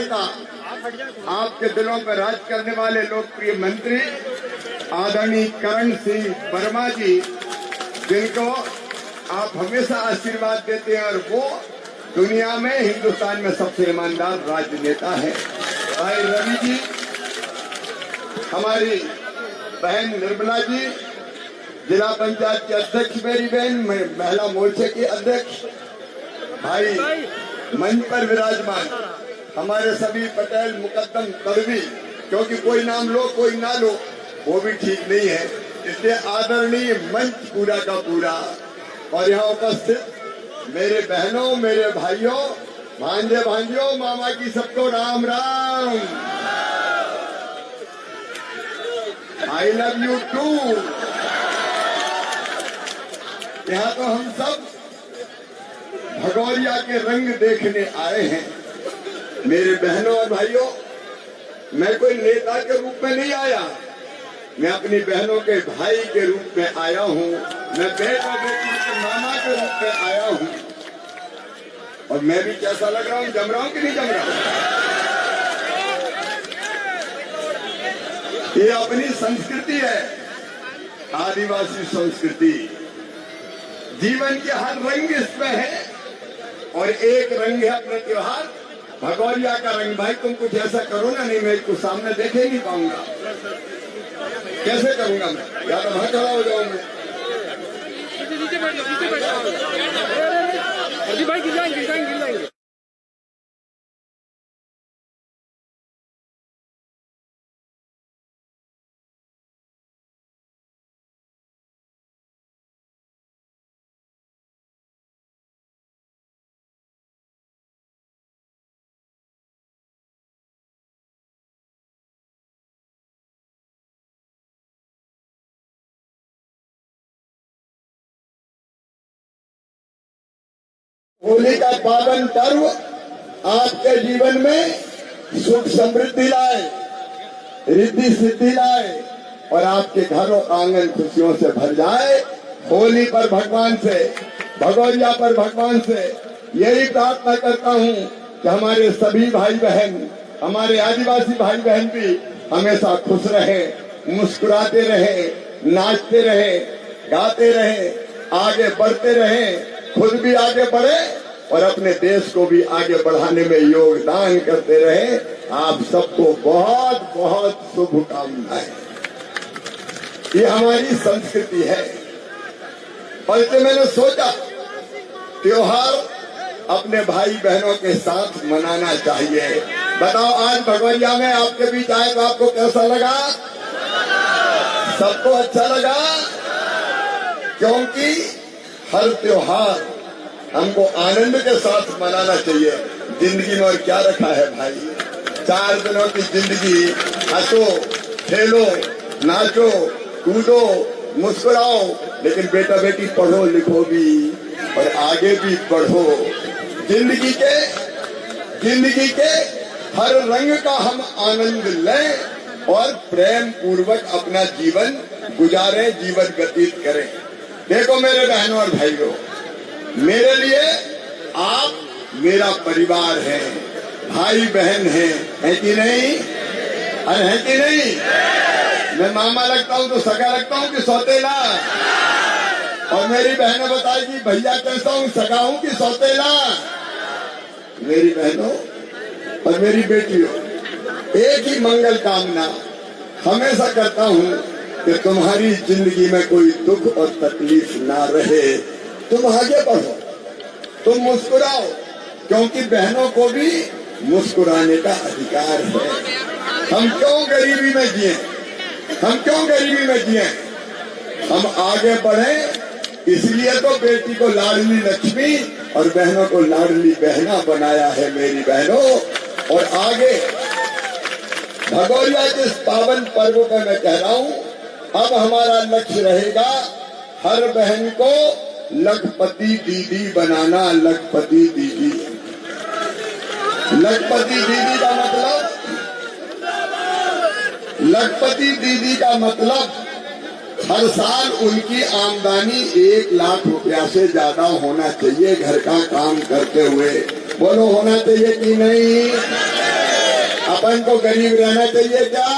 नेता, आपके दिलों पर राज करने वाले लोकप्रिय मंत्री आदरणीय करण सिंह वर्मा जी, जिनको आप हमेशा आशीर्वाद देते हैं और वो दुनिया में, हिंदुस्तान में सबसे ईमानदार राजनेता है। भाई रवि जी, हमारी बहन निर्मला जी, जिला पंचायत के अध्यक्ष मेरी बहन, महिला मोर्चे के अध्यक्ष भाई, मंच पर विराजमान हमारे सभी पटेल मुकद्दम तड़वी, क्योंकि कोई नाम लो कोई ना लो वो भी ठीक नहीं है, इसलिए आदरणीय मंच पूरा का पूरा, और यहाँ उपस्थित मेरे बहनों, मेरे भाइयों, भांजे भांजियों, मामा की सबको Ram Ram. I love you too. यहाँ तो हम सब भगौरिया के रंग देखने आए हैं। मेरे बहनों और भाइयों, मैं कोई नेता के रूप में नहीं आया, मैं अपनी बहनों के भाई के रूप में आया हूँ, मैं बेटा बेटी के मामा के रूप में आया हूँ। और मैं भी कैसा लग रहा हूँ, जम रहा हूँ कि नहीं जम रहा हूँ? ये अपनी संस्कृति है, आदिवासी संस्कृति। जीवन के हर रंग इसमें है और एक रंग है अपने त्योहार भगौरिया का रंग। भाई तुम कुछ ऐसा करो ना, नहीं मैं इसको सामने देखे ही नहीं पाऊंगा। कैसे करूंगा मैं? या तो वहां खड़ा हो जाऊंगा। भाई गिर जाएंगे। होली का पावन पर्व आपके जीवन में सुख समृद्धि लाए, रिद्धि सिद्धि लाए और आपके घरों आंगन खुशियों से भर जाए। होली पर भगवान से, भगौरिया पर भगवान से यही प्रार्थना करता हूँ कि हमारे सभी भाई बहन, हमारे आदिवासी भाई बहन भी हमेशा खुश रहे, मुस्कुराते रहे, नाचते रहे, गाते रहे, आगे बढ़ते रहे, खुद भी आगे बढ़े और अपने देश को भी आगे बढ़ाने में योगदान करते रहे। आप सबको बहुत बहुत शुभकामनाएं। ये हमारी संस्कृति है और इसलिए मैंने सोचा त्योहार अपने भाई बहनों के साथ मनाना चाहिए। बताओ आज भगौरिया में आपके बीच आए तो आपको कैसा लगा? सबको अच्छा लगा, क्योंकि हर त्योहार हमको आनंद के साथ मनाना चाहिए। जिंदगी में और क्या रखा है भाई? 4 दिनों की जिंदगी, हंसो, खेलो, नाचो, कूदो, मुस्कुराओ, लेकिन बेटा बेटी पढ़ो लिखो भी और आगे भी बढ़ो। जिंदगी के हर रंग का हम आनंद लें और प्रेम पूर्वक अपना जीवन गुजारें, जीवन व्यतीत करें। देखो मेरे बहनों और भाइयों, मेरे लिए आप मेरा परिवार है, भाई बहन है कि नहीं? अरे है कि नहीं? मैं मामा लगता हूँ तो सगा लगता हूँ कि सौतेला? और मेरी बहनें बताएगी भैया कैसा हूँ, सगा हूँ कि सौतेला? मेरी बहनों और मेरी बेटियों, एक ही मंगल कामना हमेशा करता हूँ कि तुम्हारी जिंदगी में कोई दुख और तकलीफ ना रहे। तुम आगे बढ़ो, तुम मुस्कुराओ, क्योंकि बहनों को भी मुस्कुराने का अधिकार है। हम क्यों गरीबी में जिए? हम आगे बढ़े, इसलिए तो बेटी को लाडली लक्ष्मी और बहनों को लाडली बहना बनाया है मेरी बहनों। और आगे भगौरिया के इस पावन पर्व पर मैं कह रहा हूँ, अब हमारा लक्ष्य रहेगा हर बहन को लखपति दीदी बनाना। लखपति दीदी का मतलब हर साल उनकी आमदनी 1 लाख रुपया से ज्यादा होना चाहिए घर का काम करते हुए। बोलो होना चाहिए कि नहीं? अपन को गरीब रहना चाहिए क्या?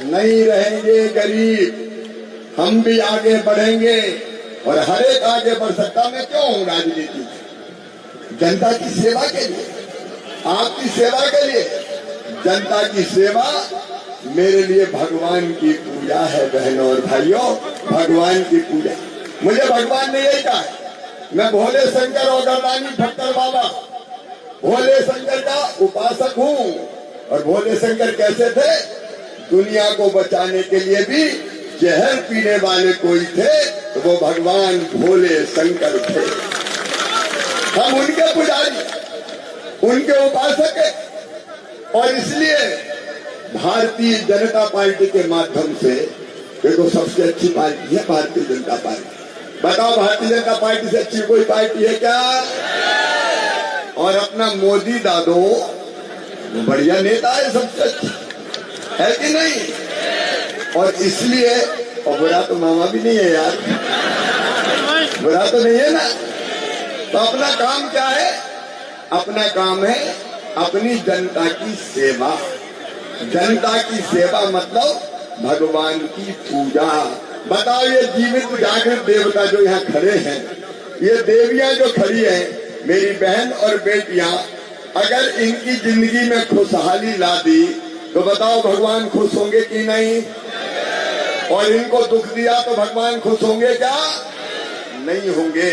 नहीं रहेंगे गरीब, हम भी आगे बढ़ेंगे और हर एक आगे बढ़ सकता। मैं क्यों हूं राजनीति? जनता की सेवा के लिए, आपकी सेवा के लिए। जनता की सेवा मेरे लिए भगवान की पूजा है बहनों और भाइयों, भगवान की पूजा। मुझे भगवान ने यही कहा है, मैं भोले शंकर और गरदानी भट्टर बाबा भोले शंकर का उपासक हूँ। और भोले शंकर कैसे थे? दुनिया को बचाने के लिए भी जहर पीने वाले कोई थे तो वो भगवान भोले शंकर थे। हम उनके पुजारी, उनके उपासक हैं। और इसलिए भारतीय जनता पार्टी के माध्यम से, देखो सबसे अच्छी पार्टी है भारतीय जनता पार्टी। बताओ भारतीय जनता पार्टी से अच्छी कोई पार्टी है क्या? और अपना मोदी दादो बढ़िया नेता है, सबसे अच्छा है कि नहीं? और इसलिए, और बुरा तो मामा भी नहीं है यार, बुरा तो नहीं है ना। तो अपना काम क्या है? अपना काम है अपनी जनता की सेवा। जनता की सेवा मतलब भगवान की पूजा। बताओ ये जीवित जागृत देवता जो यहाँ खड़े हैं, ये देवियां जो खड़ी हैं, मेरी बहन और बेटियां, अगर इनकी जिंदगी में खुशहाली ला दी तो बताओ भगवान खुश होंगे कि नहीं? और इनको दुख दिया तो भगवान खुश होंगे क्या? नहीं होंगे।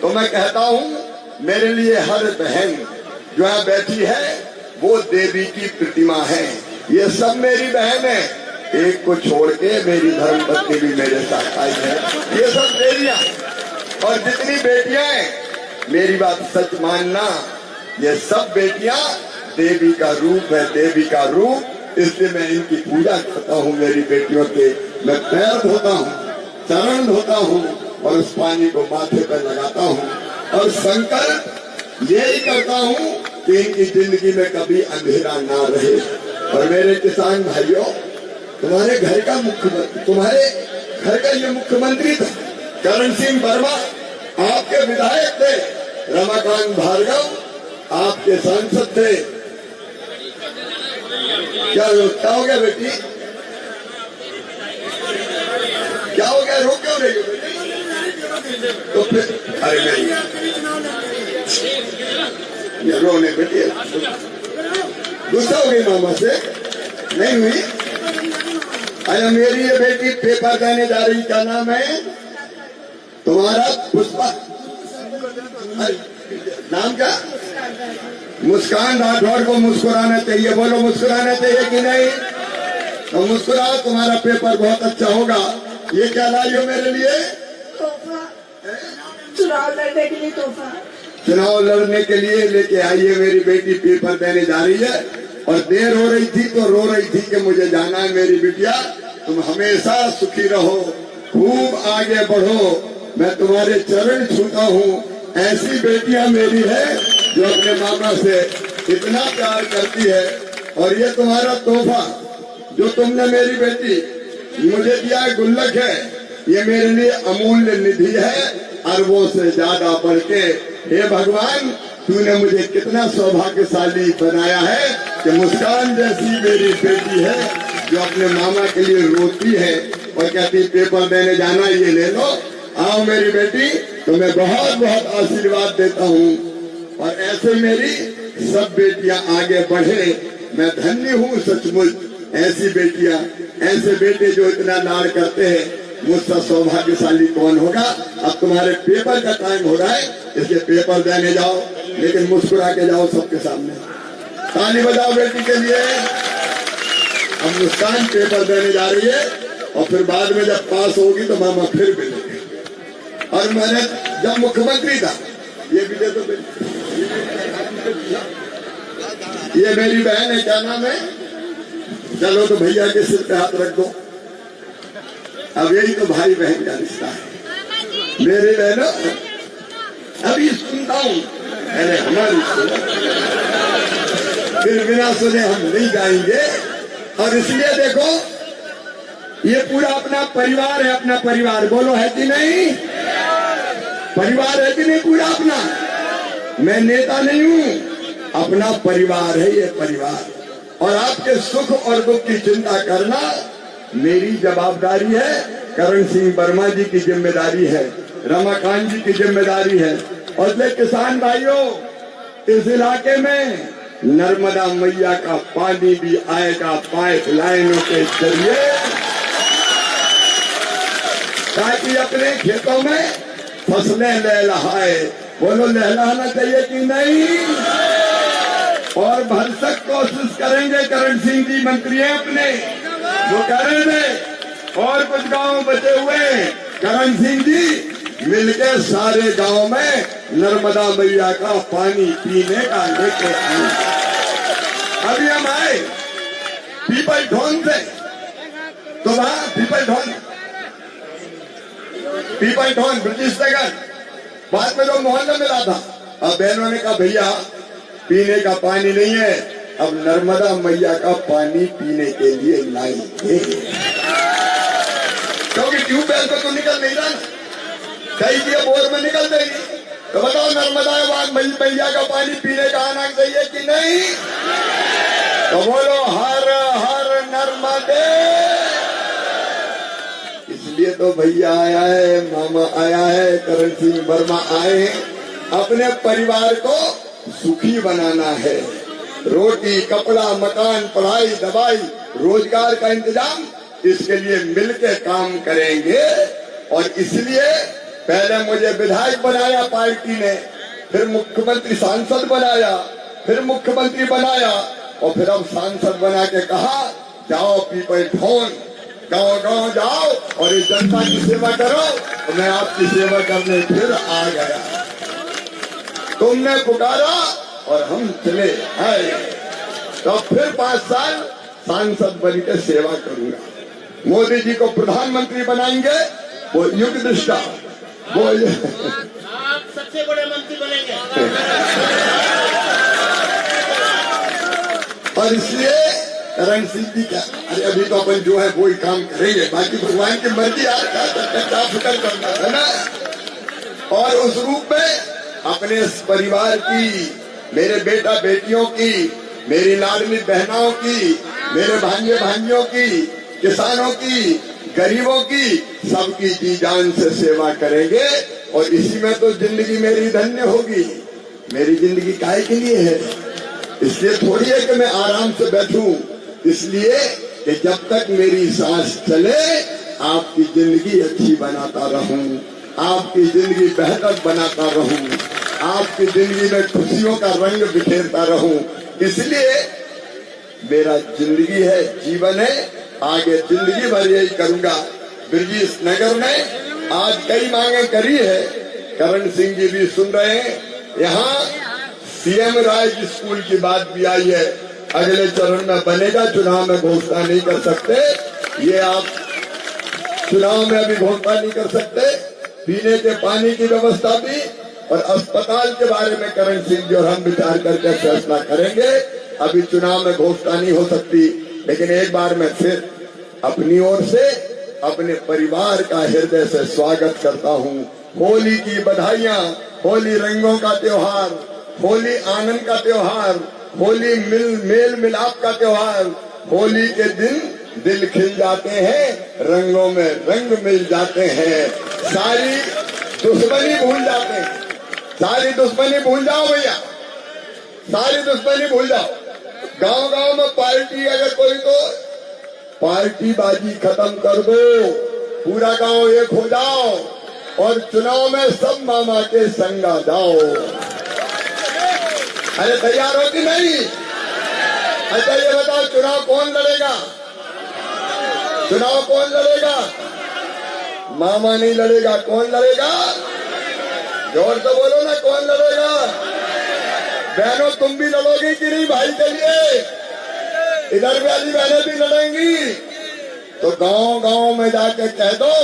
तो मैं कहता हूं मेरे लिए हर बहन जो यहाँ बैठी है वो देवी की प्रतिमा है। ये सब मेरी बहन है, एक को छोड़ के मेरी धर्मपत्नी भी मेरे साथ आई है। ये सब देवियां और जितनी बेटियां हैं, मेरी बात सच मानना, ये सब बेटियां देवी का रूप है, देवी का रूप। इसलिए मैं इनकी पूजा करता हूँ। मेरी बेटियों के मैं पैर धोता हूँ, चरण धोता हूँ और उस पानी को माथे पर लगाता हूँ और संकल्प यही करता हूँ कि इनकी जिंदगी में कभी अंधेरा ना रहे। और मेरे किसान भाइयों, तुम्हारे घर का मुख्यमंत्री, तुम्हारे घर का ये मुख्यमंत्री था करण सिंह वर्मा, आपके विधायक थे रमाकांत भार्गव, आपके सांसद थे। क्या हो गया बेटी? क्या हो गया? रो क्यों रही हो बेटी? तो फिर अरे नहीं, ये रोने बेटी, गुस्सा हो गई मामा से? नहीं हुई? अरे मेरी ये बेटी पेपर देने जा रही, क्या नाम है तुम्हारा? पुष्पा, नाम क्या? मुस्कान राठौर को मुस्कुराना चाहिए। बोलो मुस्कुराना चाहिए कि नहीं? तो मुस्कुराओ, तुम्हारा पेपर बहुत अच्छा होगा। ये क्या लाई हो मेरे लिए? तोहफा, चुनाव लड़ने के लिए तोहफा। चुनाव लड़ने के लिए लेके आई है मेरी बेटी, पेपर देने जा रही है। और देर हो रही थी तो रो रही थी कि मुझे जाना है। मेरी बिटिया, तुम हमेशा सुखी रहो, खूब आगे बढ़ो, मैं तुम्हारे चरण छूता हूँ। ऐसी बेटियां मेरी है जो अपने मामा से इतना प्यार करती है। और ये तुम्हारा तोहफा जो तुमने मेरी बेटी मुझे दिया है, गुल्लक है, ये मेरे लिए अमूल्य निधि है, अरबों से ज्यादा बढ़ के। हे भगवान, तूने मुझे कितना सौभाग्यशाली बनाया है कि मुस्कान जैसी मेरी बेटी है जो अपने मामा के लिए रोती है और कहती पेपर देने जाना, ये ले लो। आओ मेरी बेटी, तुम्हें बहुत बहुत आशीर्वाद देता हूँ। और ऐसे मेरी सब बेटियां आगे बढ़े। मैं धन्य हूँ सचमुच। ऐसी बेटियां, ऐसे बेटे जो इतना लाड़ करते हैं, मुझसे सौभाग्यशाली कौन होगा? अब तुम्हारे पेपर का टाइम हो रहा है, इसलिए पेपर देने जाओ, लेकिन मुस्कुरा के जाओ सबके सामने। ताली बजाओ बेटी के लिए। अब मुस्कान पेपर देने जा रही है और फिर बाद में जब पास होगी तो मामा फिर मिलेंगे। और मैंने जब मुख्यमंत्री था, ये भी दे दो बेटी, ये मेरी बहन है, क्या नाम है? चलो तो भैया के सिर पे हाथ रख दो। अब यही तो भाई बहन का रिश्ता है। मेरे बहनों, अभी सुनता हूँ, अरे हमारी सुनो, फिर बिना सुने हम नहीं गाएंगे। और इसलिए देखो, ये पूरा अपना परिवार है, अपना परिवार। बोलो है कि नहीं? परिवार है कि नहीं पूरा अपना? मैं नेता नहीं हूँ, अपना परिवार है ये परिवार। और आपके सुख और दुख की चिंता करना मेरी जवाबदारी है, करण सिंह वर्मा जी की जिम्मेदारी है, रमाकांत जी की जिम्मेदारी है। और ले किसान भाइयों, इस इलाके में नर्मदा मैया का पानी भी आएगा पाइप लाइनों के जरिए, ताकि अपने खेतों में फसलें लहलहाए। बोलो, लहलहाना चाहिए कि नहीं? और भरसक कोशिश करेंगे, करण सिंह जी मंत्री हैं अपने, वो करेंगे। और कुछ गांव बचे हुए, करण सिंह जी मिलके सारे गांव में नर्मदा मैया का पानी पीने का लेके आए। अभी हम आए पीपल ढोन से, तो वहां पीपल ढोन ब्रिटिश नगर बाद में जो मोहल्ला मिला था, अब बहनों ने कहा भैया पीने का पानी नहीं है, अब नर्मदा मैया का पानी पीने के लिए लाएंगे, क्योंकि ट्यूबवेल में तो निकल नहीं रहा, कई दिए बोर में निकल देगी। तो बताओ, नर्मदा मैया का पानी पीने का आना चाहिए कि नहीं? तो बोलो, हर हर नर्मदे। इसलिए तो भैया आया है, मामा आया है, करण सिंह वर्मा आए हैं। अपने परिवार को सुखी बनाना है, रोटी कपड़ा मकान पढ़ाई दवाई रोजगार का इंतजाम, इसके लिए मिलकर काम करेंगे। और इसलिए पहले मुझे विधायक बनाया पार्टी ने, फिर मुख्यमंत्री सांसद बनाया, फिर मुख्यमंत्री बनाया, और फिर अब सांसद बना के कहा जाओ पीपल ढोन, गांव गांव जाओ और इस जनता की सेवा करो। तो मैं आपकी सेवा करने फिर आ गया, तुमने पुकारा और हम चले आए। तो फिर 5 साल सांसद बन के सेवा करूंगा। मोदी जी को प्रधानमंत्री बनाएंगे, वो युग दृष्टा, वो आप सबसे बड़े मंत्री बनेंगे। और इसलिए करण सिंह जी क्या, अरे अभी तो अपन जो है वो ही काम करेंगे, बाकी भगवान की मर्जी यार, क्या फिक्र करना है ना। और उस रूप में अपने परिवार की, मेरे बेटा बेटियों की, मेरी लाडली बहनों की, मेरे भांजे भांजियों की, किसानों की, गरीबों की, सबकी जी जान से सेवा करेंगे। और इसी में तो जिंदगी मेरी धन्य होगी। मेरी जिंदगी काहे के लिए है? इसलिए थोड़ी है कि मैं आराम से बैठूं, इसलिए कि जब तक मेरी सांस चले आपकी जिंदगी अच्छी बनाता रहूं, आपकी जिंदगी बेहतर बनाता रहूं, आपकी जिंदगी में खुशियों का रंग बिखेरता रहूं। इसलिए मेरा जिंदगी है, जीवन है, आगे जिंदगी भर यही करूंगा। ब्रिटिश नगर में आज कई मांगे करी है, करण सिंह जी भी सुन रहे हैं। यहाँ सीएम राज स्कूल की बात भी आई है, अगले चरण में बनेगा, चुनाव में घोषणा नहीं कर सकते, ये आप चुनाव में अभी घोषणा नहीं कर सकते। पीने के पानी की व्यवस्था भी और अस्पताल के बारे में करण सिंह जी और हम विचार करके फैसला करेंगे। अभी चुनाव में घोषणा नहीं हो सकती, लेकिन एक बार मैं फिर अपनी ओर से अपने परिवार का हृदय से स्वागत करता हूँ। होली की बधाइयाँ, होली रंगों का त्योहार, होली आनंद का त्योहार, होली मेल मिलाप का त्योहार। होली के दिन दिल खिल जाते हैं, रंगों में रंग मिल जाते हैं, सारी दुश्मनी भूल जाते हैं। सारी दुश्मनी भूल जाओ भैया, सारी दुश्मनी भूल जाओ। गांव गांव में पार्टी अगर कोई, तो पार्टी बाजी खत्म कर दो, पूरा गांव एक हो जाओ और चुनाव में सब मामा के संग आ जाओ। अरे तैयार हो कि नहीं? अच्छा ये बताओ, चुनाव कौन लड़ेगा? चुनाव कौन लड़ेगा? मामा नहीं लड़ेगा, कौन लड़ेगा? जोर से बोलो ना, कौन लड़ेगा? बहनों तुम भी लड़ोगी कि नहीं भाई के लिए? इधर वाली बहनें भी लड़ेंगी। तो गांव गांव में जाके कह दो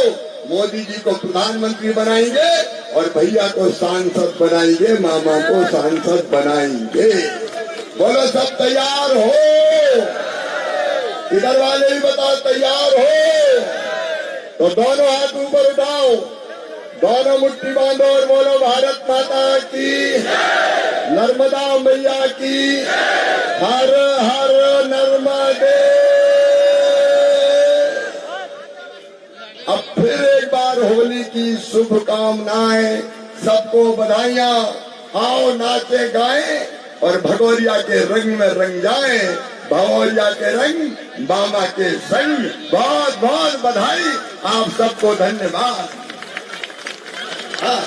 मोदी जी को प्रधानमंत्री बनाएंगे और भैया को सांसद बनाएंगे, मामा को सांसद बनाएंगे। बोलो सब तैयार हो? इधर वाले भी बताओ तैयार हो? तो दोनों हाथ ऊपर उठाओ, दोनों मुट्ठी बांधो और बोलो भारत माता की, नर्मदा मैया की, हर हर नर्मदे। अब फिर एक बार होली की शुभकामनाएं, सबको बधाइयां। आओ नाचे गाएं और भगोरिया के रंग में रंग जाएं, भगोरिया के रंग मामा के संग। बहुत बहुत बधाई, आप सबको धन्यवाद। हाँ,